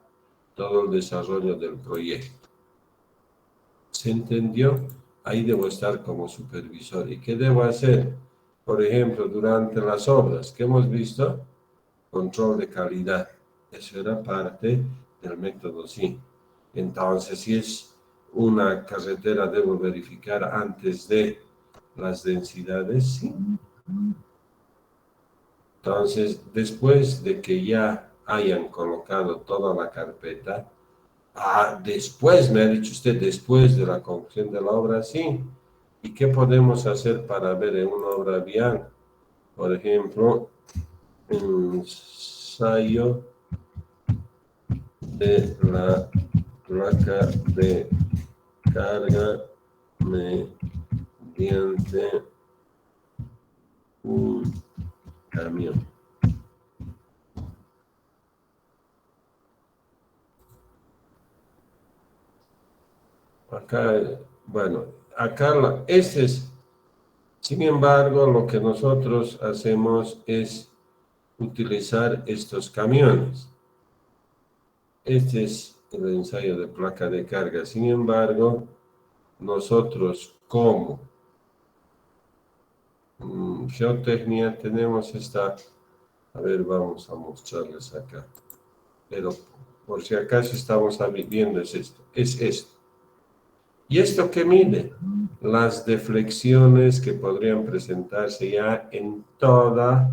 el desarrollo del proyecto. ¿Se entendió? Ahí debo estar como supervisor. ¿Y qué debo hacer? Por ejemplo, durante las obras que hemos visto, control de calidad. Eso era parte del método sí. Entonces, si es una carretera, debo verificar antes de las densidades, sí. Entonces, después de que ya hayan colocado toda la carpeta, después, me ha dicho usted, después de la conclusión de la obra, sí. ¿Y qué podemos hacer para ver en una obra vial? Por ejemplo, ensayo de la placa de carga mediante un camión. Acá, bueno, acá este es, sin embargo, lo que nosotros hacemos es utilizar estos camiones. Este es el ensayo de placa de carga. Sin embargo, nosotros como geotecnia tenemos esta, a ver, vamos a mostrarles acá. Pero por si acaso estamos viendo es esto. ¿Y esto qué mide? Las deflexiones que podrían presentarse ya en todo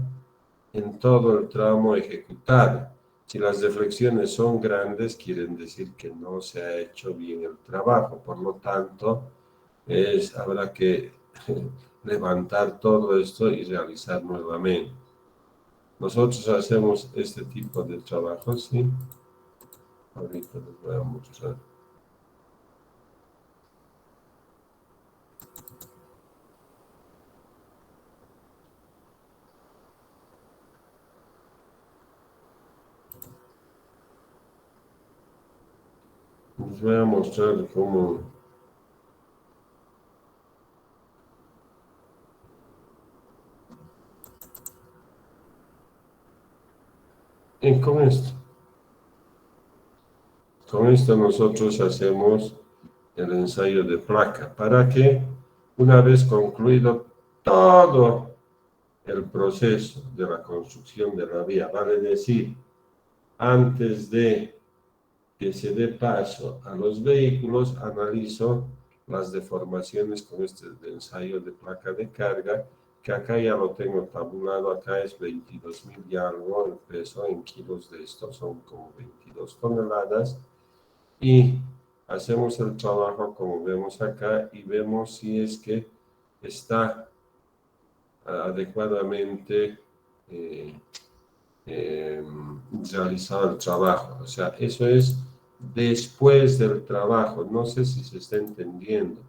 el tramo ejecutado. Si las deflexiones son grandes, quieren decir que no se ha hecho bien el trabajo. Por lo tanto, habrá que levantar todo esto y realizar nuevamente. Nosotros hacemos este tipo de trabajo, ¿sí? Ahorita les voy a mostrar. Les voy a mostrar cómo... Y con esto nosotros hacemos el ensayo de placa, para que una vez concluido todo el proceso de la construcción de la vía, vale decir, antes de que se dé paso a los vehículos, analizo las deformaciones con este ensayo de placa de carga, que acá ya lo tengo tabulado, acá es 22.000 y algo, el peso en kilos de esto son como 22 toneladas, y hacemos el trabajo como vemos acá y vemos si es que está adecuadamente realizado el trabajo. O sea, eso es después del trabajo. No sé si se está entendiendo.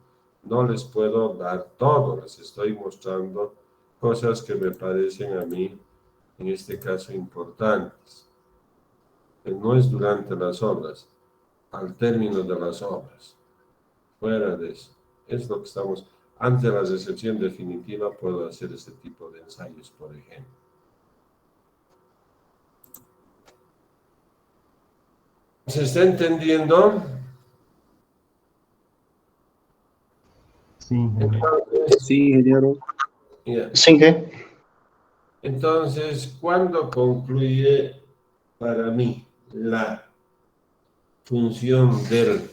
No les puedo dar todo, les estoy mostrando cosas que me parecen a mí, en este caso, importantes. No es durante las obras, al término de las obras. Fuera de eso. Es lo que estamos... Antes de la recepción definitiva puedo hacer este tipo de ensayos, por ejemplo. ¿Se está entendiendo?
Sí, ingeniero.
Entonces,
Sí, ingeniero.
yeah.
¿Sin qué?
Entonces, ¿cuándo concluye para mí la función del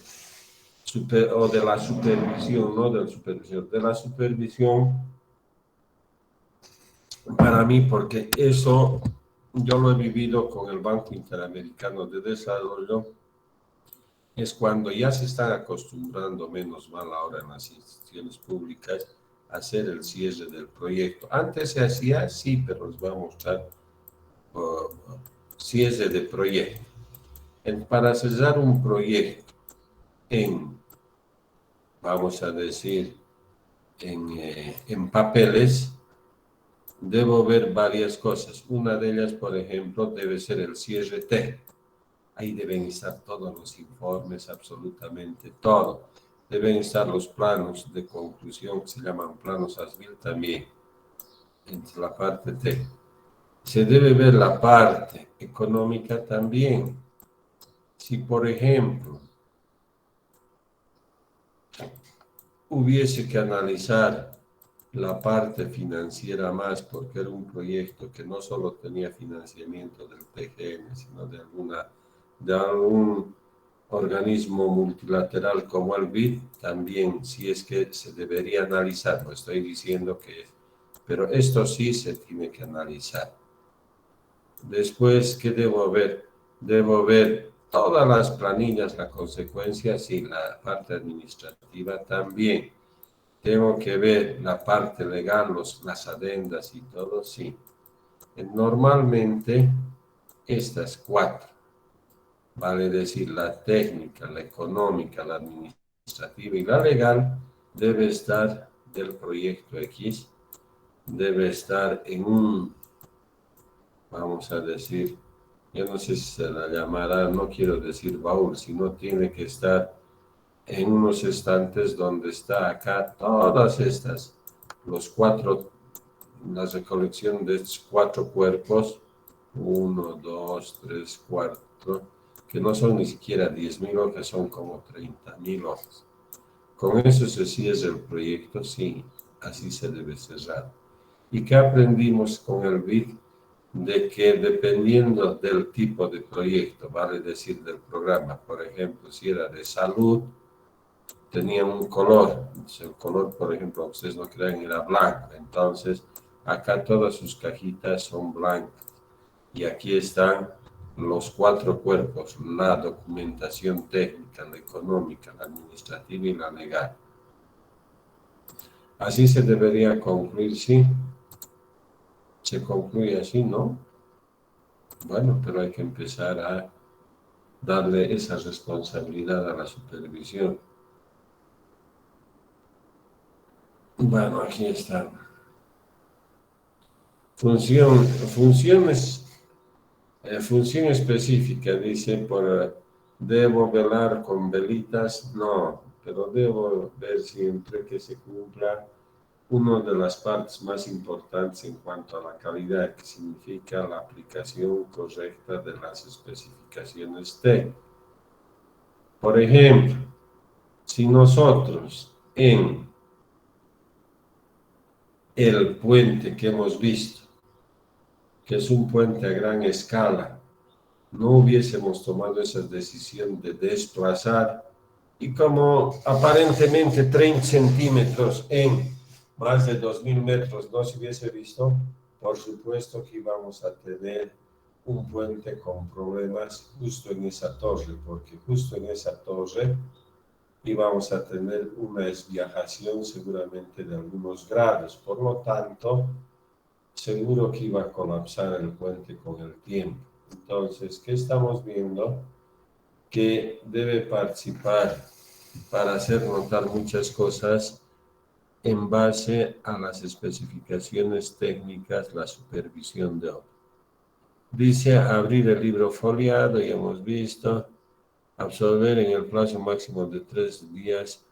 o de la supervisión, no de la supervisión, de la supervisión para mí? Porque eso yo lo he vivido con el Banco Interamericano de Desarrollo. Es cuando ya se están acostumbrando, menos mal ahora en las instituciones públicas, a hacer el cierre del proyecto. Antes se hacía así, pero les voy a mostrar cierre de proyecto. Para cerrar un proyecto vamos a decir, en papeles, debo ver varias cosas. Una de ellas, por ejemplo, debe ser el cierre técnico. Ahí deben estar todos los informes, absolutamente todo. Deben estar los planos de conclusión, que se llaman planos ASBIL también, en la parte técnica. Se debe ver la parte económica también. Si, por ejemplo, hubiese que analizar la parte financiera más, porque era un proyecto que no solo tenía financiamiento del PGM, sino de algún organismo multilateral como el BID, también, si es que se debería analizar, no estoy diciendo que, pero esto sí se tiene que analizar. Después, ¿qué debo ver? Debo ver todas las planillas, las consecuencias y la parte administrativa también. Tengo que ver la parte legal, las adendas y todo, sí. Normalmente, estas cuatro, vale decir, la técnica, la económica, la administrativa y la legal, debe estar del proyecto X, debe estar en un, vamos a decir, yo no sé si se la llamará, no quiero decir baúl, sino tiene que estar en unos estantes donde está acá todas estas, la recolección de estos 4 cuerpos, 1, 2, 3, 4, que no son ni siquiera 10.000 hojas, son como 30.000 hojas. Con eso se cierra el proyecto, sí, así se debe cerrar. ¿Y qué aprendimos con el BID? De que dependiendo del tipo de proyecto, vale decir del programa, por ejemplo, si era de salud, tenía un color, el color, por ejemplo, ustedes no crean, era blanco, entonces acá todas sus cajitas son blancas y aquí están los 4 cuerpos, la documentación técnica, la económica, la administrativa y la legal. Así se debería concluir, sí. Se concluye así, ¿no? Bueno, pero hay que empezar a darle esa responsabilidad a la supervisión. Bueno, aquí está. Función específica, dice, debo velar con velitas, no, pero debo ver siempre que se cumpla una de las partes más importantes en cuanto a la calidad, que significa la aplicación correcta de las especificaciones técnicas. Por ejemplo, si nosotros en el puente que hemos visto, que es un puente a gran escala, no hubiésemos tomado esa decisión de desplazar y como aparentemente 30 centímetros en más de 2000 metros no se hubiese visto, por supuesto que íbamos a tener un puente con problemas justo en esa torre, porque justo en esa torre íbamos a tener una desviajación seguramente de algunos grados. Por lo tanto, seguro que iba a colapsar el puente con el tiempo. Entonces, ¿qué estamos viendo? Que debe participar para hacer notar muchas cosas en base a las especificaciones técnicas, la supervisión de obra. Dice abrir el libro foliado, ya hemos visto, absolver en el plazo máximo de 3 días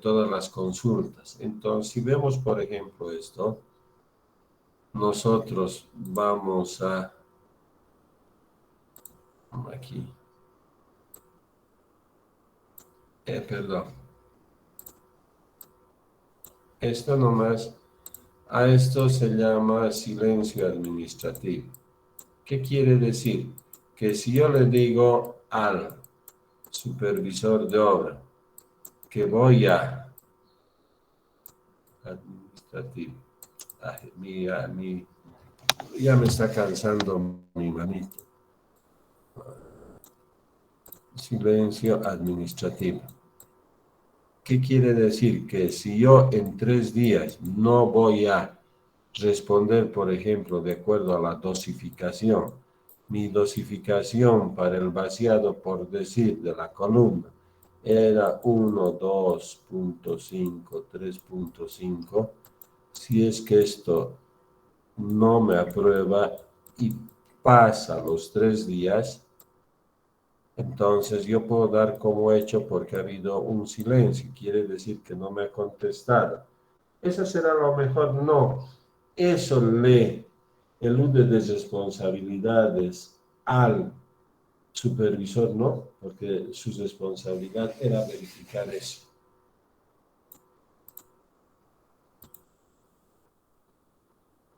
todas las consultas. Entonces, si vemos, por ejemplo, esto, nosotros vamos a aquí, perdón, esto nomás, a esto se llama silencio administrativo. ¿Qué quiere decir? Que si yo le digo al supervisor de obra que voy a administrativo, ya me está cansando mi manito. Silencio administrativo. ¿Qué quiere decir? Que si yo en 3 días no voy a responder, por ejemplo, de acuerdo a la dosificación, mi dosificación para el vaciado, por decir, de la columna, era 1, 2.5, 3.5, si es que esto no me aprueba y pasa los 3 días, entonces yo puedo dar como hecho porque ha habido un silencio, quiere decir que no me ha contestado. ¿Eso será lo mejor? No. Eso le elude de responsabilidades al supervisor, ¿no? Porque su responsabilidad era verificar eso.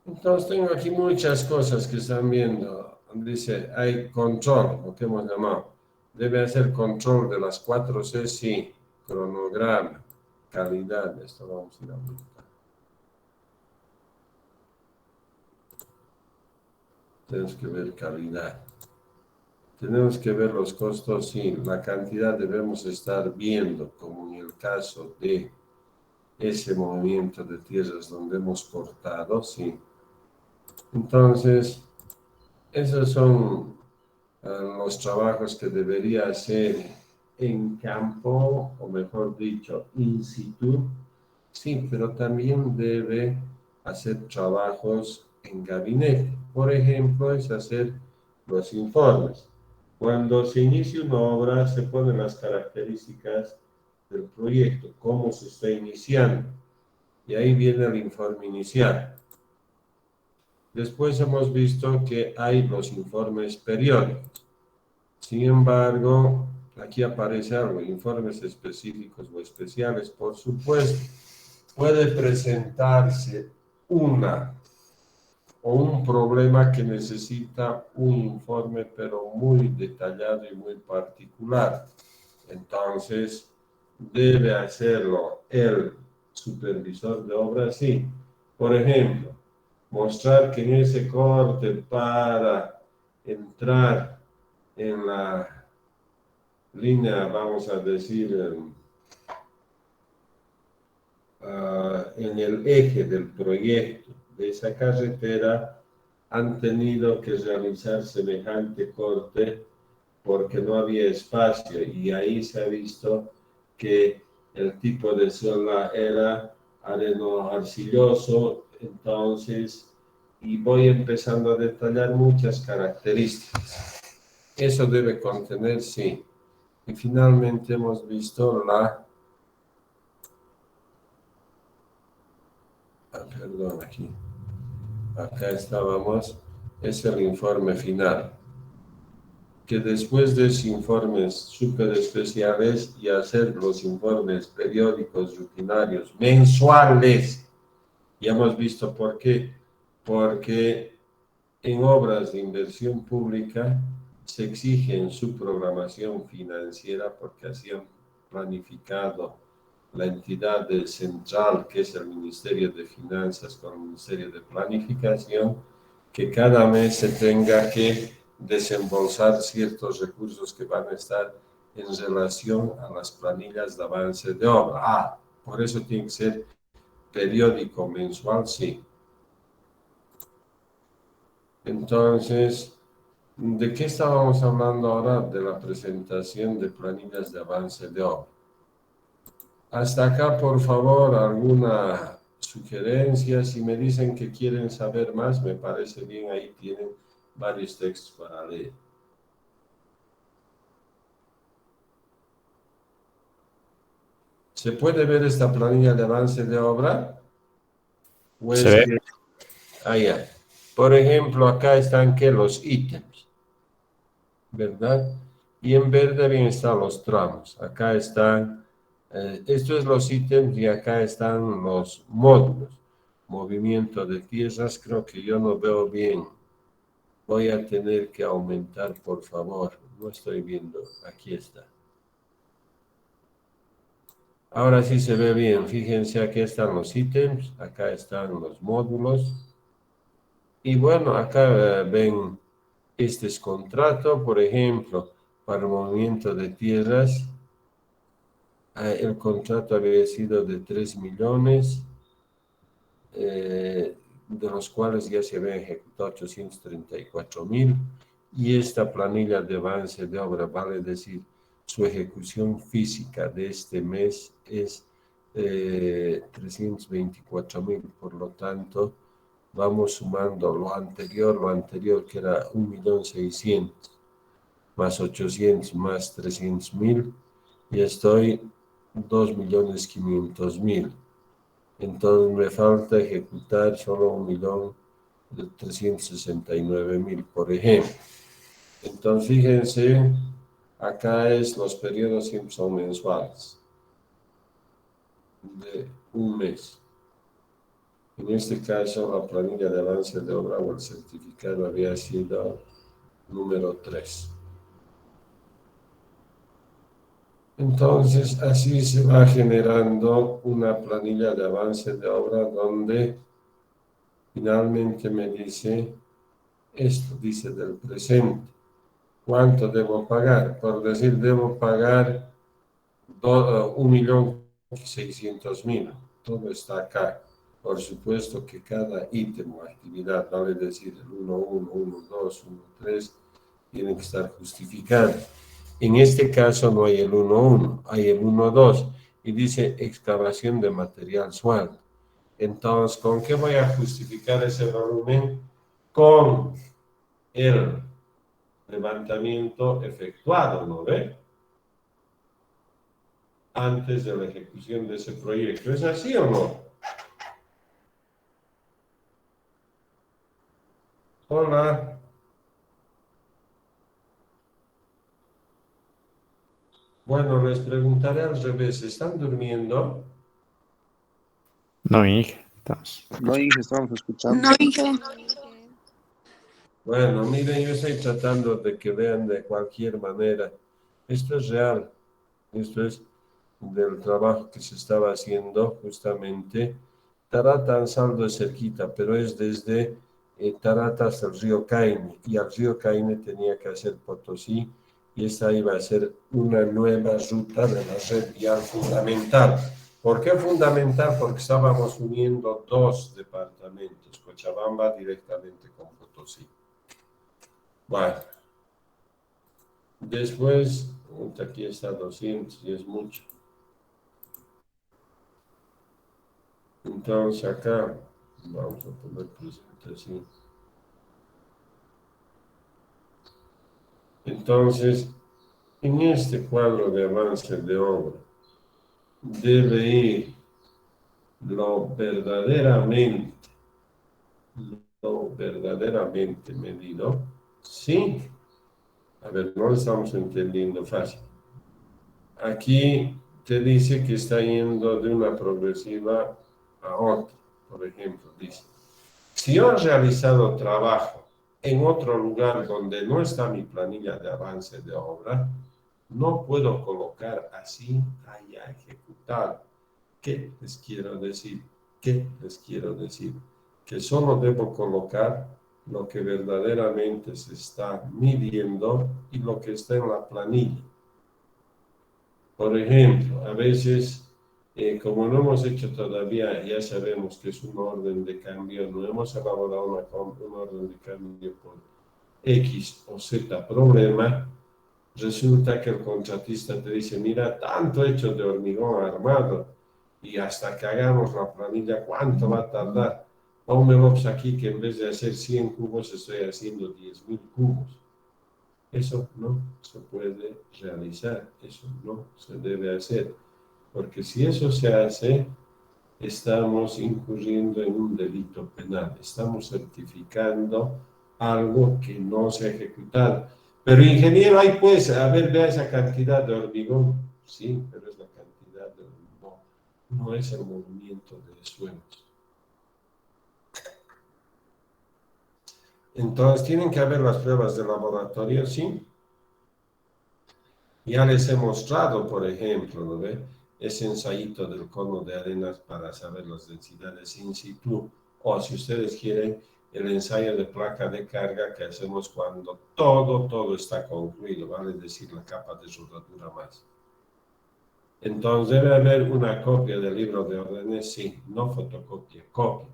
Entonces tengo aquí muchas cosas que están viendo. Dice, hay control, lo que hemos llamado. Debe hacer control de las 4C, sí. Cronograma, calidad, esto vamos a ir a buscar. Tenemos que ver calidad. Tenemos que ver los costos, sí. La cantidad debemos estar viendo, como en el caso de ese movimiento de tierras donde hemos cortado, sí. Entonces, esos son los trabajos que debería hacer en campo, o mejor dicho, in situ, sí, pero también debe hacer trabajos en gabinete. Por ejemplo, es hacer los informes. Cuando se inicia una obra, se ponen las características del proyecto, cómo se está iniciando, y ahí viene el informe inicial. Después hemos visto que hay los informes periódicos. Sin embargo, aquí aparece algo, informes específicos o especiales, por supuesto. Puede presentarse una o un problema que necesita un informe, pero muy detallado y muy particular. Entonces, debe hacerlo el supervisor de obra, sí. Por ejemplo, mostrar que en ese corte para entrar en la línea, vamos a decir, en el eje del proyecto de esa carretera, han tenido que realizar semejante corte porque no había espacio, y ahí se ha visto que el tipo de suelo era areno-arcilloso. Entonces, y voy empezando a detallar muchas características. Eso debe contener, sí. Y finalmente hemos visto perdón, acá estábamos, es el informe final, que después de esos informes súper especiales y hacer los informes periódicos rutinarios mensuales, ya hemos visto por qué, porque en obras de inversión pública se exige en su programación financiera, porque así han planificado la entidad central, que es el Ministerio de Finanzas con el Ministerio de Planificación, que cada mes se tenga que desembolsar ciertos recursos que van a estar en relación a las planillas de avance de obra. Por eso tiene que ser periódico, mensual, sí. Entonces, ¿de qué estábamos hablando ahora? De la presentación de planillas de avance de obra. Hasta acá, por favor, alguna sugerencia. Si me dicen que quieren saber más, me parece bien, ahí tienen varios textos para leer. ¿Se puede ver esta planilla de avance de obra? ¿O
Se
es
ve.
que... ya. Por ejemplo, acá están que los ítems, ¿verdad? Y en verde bien están los tramos. Acá están, esto es los ítems, y acá están los módulos. Movimiento de tierras, creo que yo no veo bien. Voy a tener que aumentar, por favor. No estoy viendo. Aquí está. Ahora sí se ve bien. Fíjense, aquí están los ítems, acá están los módulos. Y bueno, acá ven, este es contrato, por ejemplo, para el movimiento de tierras. El contrato había sido de 3 millones, de los cuales ya se habían ejecutado 834,000. Y esta planilla de avance de obra, vale decir, su ejecución física de este mes es 324,000. Por lo tanto, vamos sumando lo anterior que era 1.600.000, más 800, más 300,000, y estoy 2.500.000. Entonces me falta ejecutar solo 1.369.000, por ejemplo. Entonces fíjense, acá los periodos siempre son mensuales, de un mes. En este caso, la planilla de avance de obra o el certificado había sido número 3. Entonces, así se va generando una planilla de avance de obra donde finalmente me dice esto, dice del presente. ¿Cuánto debo pagar? Por decir, debo pagar 1.600.000. Todo está acá. Por supuesto que cada ítem o actividad, vale decir el 1.1, 1.2, 1.3, tiene que estar justificado. En este caso no hay el 1.1, hay el 1.2 y dice excavación de material suelto. Entonces, ¿con qué voy a justificar ese volumen? Con el levantamiento efectuado, ¿no ve? Antes de la ejecución de ese proyecto. ¿Es así o no? Hola. Bueno, les preguntaré al revés. ¿Están durmiendo?
No, mi hija. Estamos.
No, hija, estábamos escuchando.
No, hija.
Bueno, miren, yo estoy tratando de que vean de cualquier manera. Esto es real. Esto es del trabajo que se estaba haciendo justamente. Tarata saldo de cerquita, pero es desde Tarata hasta el río Caine, y al río Caine tenía que hacer Potosí, y esta iba a ser una nueva ruta de la red vial fundamental. ¿Por qué fundamental? Porque estábamos uniendo dos departamentos, Cochabamba directamente con Potosí. Bueno, después, aquí está 200 y es mucho. Entonces acá, vamos a poner presentación. Entonces, en este cuadro de avance de obra, debe ir lo verdaderamente medido. Sí. A ver, no lo estamos entendiendo fácil. Aquí te dice que está yendo de una progresiva a otra. Por ejemplo, dice, si yo he realizado trabajo en otro lugar donde no está mi planilla de avance de obra, no puedo colocar así haya ejecutado. ¿Qué les quiero decir? ¿Qué les quiero decir? Que solo debo colocar lo que verdaderamente se está midiendo y lo que está en la planilla. Por ejemplo, a veces, como no hemos hecho todavía, ya sabemos que es un orden de cambio, no hemos elaborado un orden de cambio por X o Z problema, resulta que el contratista te dice, mira, tanto hecho de hormigón armado, y hasta que hagamos la planilla, ¿cuánto va a tardar? Pónmelo aquí que en vez de hacer 100 cubos, estoy haciendo 10.000 cubos. Eso no se puede realizar, eso no se debe hacer, porque si eso se hace, estamos incurriendo en un delito penal, estamos certificando algo que no se ha ejecutado. Pero ingeniero, ahí pues, a ver, vea esa cantidad de hormigón. Sí, pero es la cantidad de hormigón, no es el movimiento de suelos. Entonces, tienen que haber las pruebas de laboratorio, sí. Ya les he mostrado, por ejemplo, ¿no ve? Ese ensayito del cono de arenas para saber las densidades in situ. O si ustedes quieren, el ensayo de placa de carga que hacemos cuando todo está concluido, ¿vale? Es decir, la capa de soldadura más. Entonces debe haber una copia del libro de órdenes, sí, no fotocopia, copia.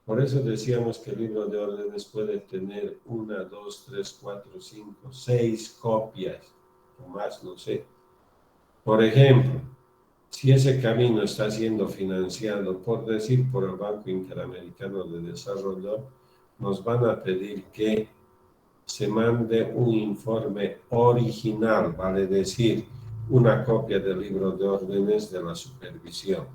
Por eso decíamos que el libro de órdenes puede tener 1, 2, 3, 4, 5, 6 copias, o más, no sé. Por ejemplo, si ese camino está siendo financiado, por decir, por el Banco Interamericano de Desarrollo, nos van a pedir que se mande un informe original, vale decir, una copia del libro de órdenes de la supervisión.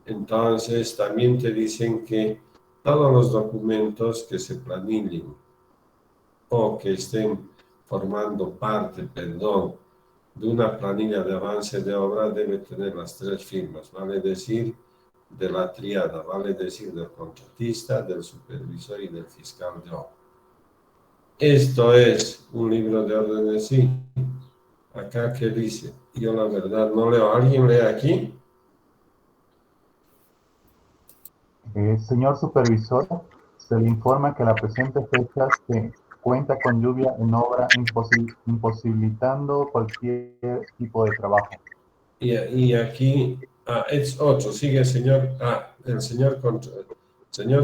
Entonces, también te dicen que todos los documentos que se planillen o que estén formando parte, de una planilla de avance de obra debe tener las 3 firmas, vale decir, de la triada, vale decir, del contratista, del supervisor y del fiscal de obra. Esto es un libro de órdenes, sí. Acá, ¿qué dice? Yo la verdad no leo. ¿Alguien lee aquí?
Señor supervisor, se le informa que a la presente fecha se cuenta con lluvia en obra imposibilitando cualquier tipo de trabajo.
Y aquí, es otro, sigue el señor, el señor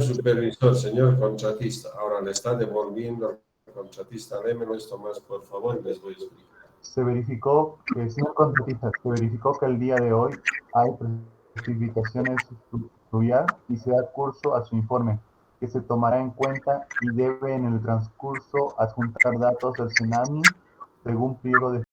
supervisor, señor contratista. Ahora le está devolviendo al contratista. Lémelo esto más, por favor, y les voy a explicar.
Se verificó, señor contratista, se verificó que el día de hoy hay precipitaciones fluvial y se da curso a su informe, que se tomará en cuenta y debe en el transcurso adjuntar datos del tsunami según pliego de